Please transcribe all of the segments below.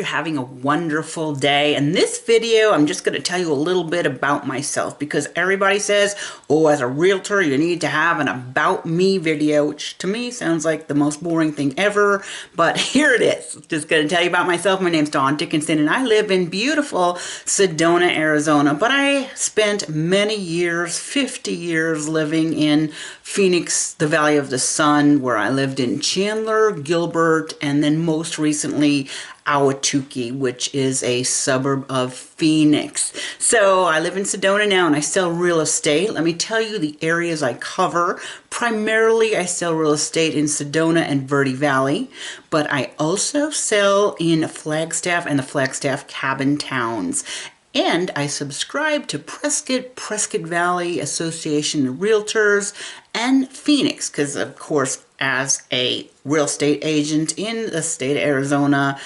you're having a wonderful day. In this video, I'm just going to tell you a little bit about myself because everybody says, oh, as a realtor, you need to have an about me video, which to me sounds like the most boring thing ever. But here it is. Just going to tell you about myself. My name's Dickenson, and I live in beautiful Sedona, Arizona. But I spent many years, 50 years, living in Phoenix, the Valley of the Sun, where I lived in Chandler, Gilbert, and then most recently Ahwatukee, which is a suburb of Phoenix. So I live in Sedona now and I sell real estate. Let me tell you the areas I cover. Primarily I sell real estate in Sedona and Verde Valley, but I also sell in Flagstaff and the Flagstaff cabin towns. And I subscribe to Prescott Valley Association of Realtors, and Phoenix, because of course, as a real estate agent in the state of Arizona,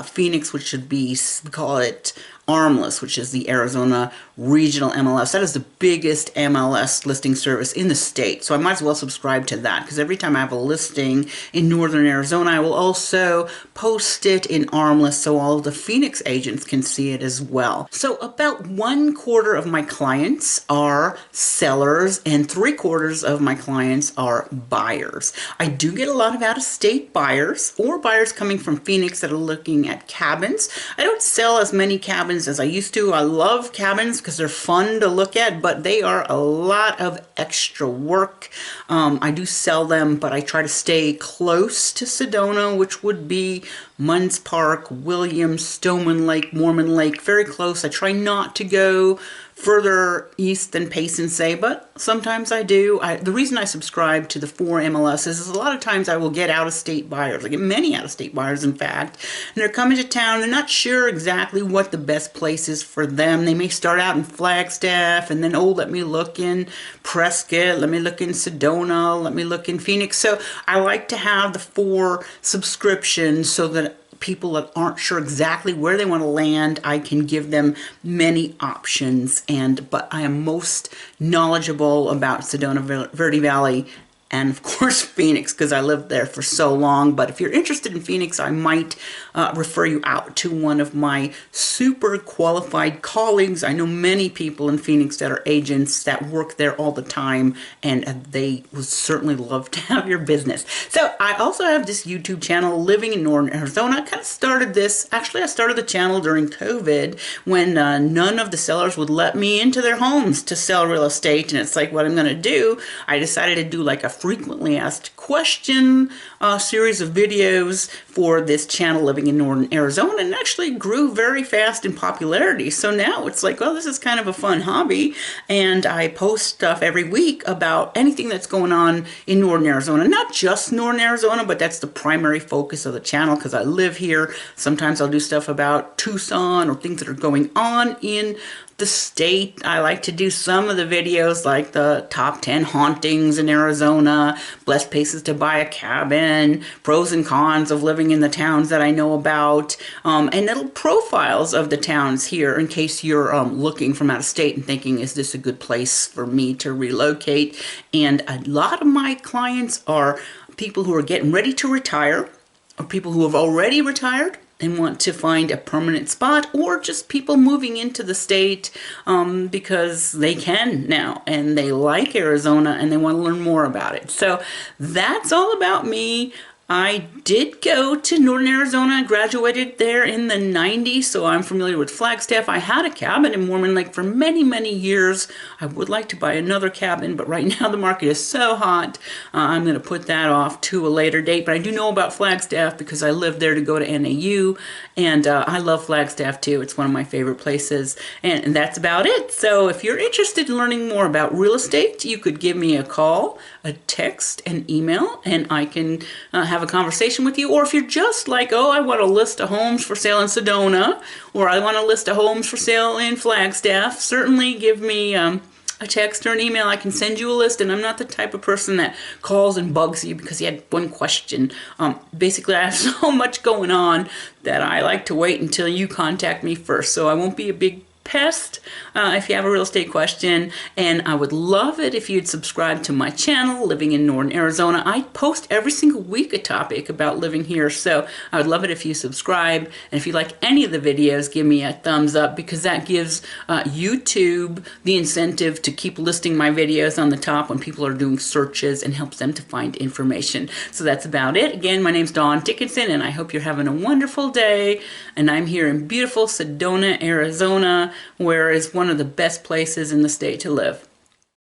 Phoenix, which should be, we call it Armless, which is the Arizona Regional MLS. That is the biggest MLS listing service in the state. So I might as well subscribe to that because every time I have a listing in northern Arizona, I will also post it in Armless so all of the Phoenix agents can see it as well. So about 1/4 of my clients are sellers and 3/4 of my clients are buyers. I do get a lot of out-of-state buyers or buyers coming from Phoenix that are looking at cabins. I don't sell as many cabins as I used to. I love cabins because they're fun to look at, but they are a lot of extra work. I do sell them, but I try to stay close to Sedona, which would be Munns Park, Williams, Stoneman Lake, Mormon Lake, very close. I try not to go further east than Payson say, but sometimes I do. The reason I subscribe to the 4 MLSs is a lot of times I will get out-of-state buyers. I get many out-of-state buyers, in fact, and they're coming to town. They're not sure exactly what the best place is for them. They may start out in Flagstaff and then, oh, let me look in Prescott, let me look in Sedona, let me look in Phoenix. So I like to have the 4 subscriptions so that people that aren't sure exactly where they want to land, I can give them many options. But I am most knowledgeable about Sedona, Verde Valley, and of course Phoenix because I lived there for so long. But if you're interested in Phoenix, I might refer you out to one of my super qualified colleagues. I know many people in Phoenix that are agents that work there all the time, and they would certainly love to have your business. So I also have this YouTube channel, Living in Northern Arizona. I kind of started this, actually I started the channel during COVID when none of the sellers would let me into their homes to sell real estate. And it's like, what I'm going to do, I decided to do like a frequently asked question series of videos for this channel, Living in Northern Arizona, and actually grew very fast in popularity. So now it's like, well, this is kind of a fun hobby, and I post stuff every week about anything that's going on in Northern Arizona. Not just Northern Arizona, but that's the primary focus of the channel because I live here. Sometimes I'll do stuff about Tucson or things that are going on in the state. I like to do some of the videos like the top 10 hauntings in Arizona, best places to buy a cabin, pros and cons of living in the towns that I know about, and little profiles of the towns here in case you're looking from out of state and thinking, is this a good place for me to relocate? And a lot of my clients are people who are getting ready to retire, or people who have already retired and want to find a permanent spot, or just people moving into the state because they can now and they like Arizona and they want to learn more about it. So that's all about me. I did go to Northern Arizona. I graduated there in the 90s, so I'm familiar with Flagstaff. I had a cabin in Mormon Lake for many, many years. I would like to buy another cabin, but right now the market is so hot, I'm going to put that off to a later date. But I do know about Flagstaff because I lived there to go to NAU, and I love Flagstaff too. It's one of my favorite places, and that's about it. So if you're interested in learning more about real estate, you could give me a call, a text, an email, and I can have a conversation with you. Or if you're just like, oh, I want a list of homes for sale in Sedona, or I want a list of homes for sale in Flagstaff, certainly give me a text or an email. I can send you a list, and I'm not the type of person that calls and bugs you because you had one question. Basically, I have so much going on that I like to wait until you contact me first. So I won't be a big pest if you have a real estate question. And I would love it if you'd subscribe to my channel, Living in Northern Arizona. I post every single week a topic about living here, so I would love it if you subscribe. And if you like any of the videos, give me a thumbs up, because that gives YouTube the incentive to keep listing my videos on the top when people are doing searches, and helps them to find information. So that's about it. Again, my name's Dawn Dickenson, and I hope you're having a wonderful day. And I'm here in beautiful Sedona, Arizona, where is one of the best places in the state to live.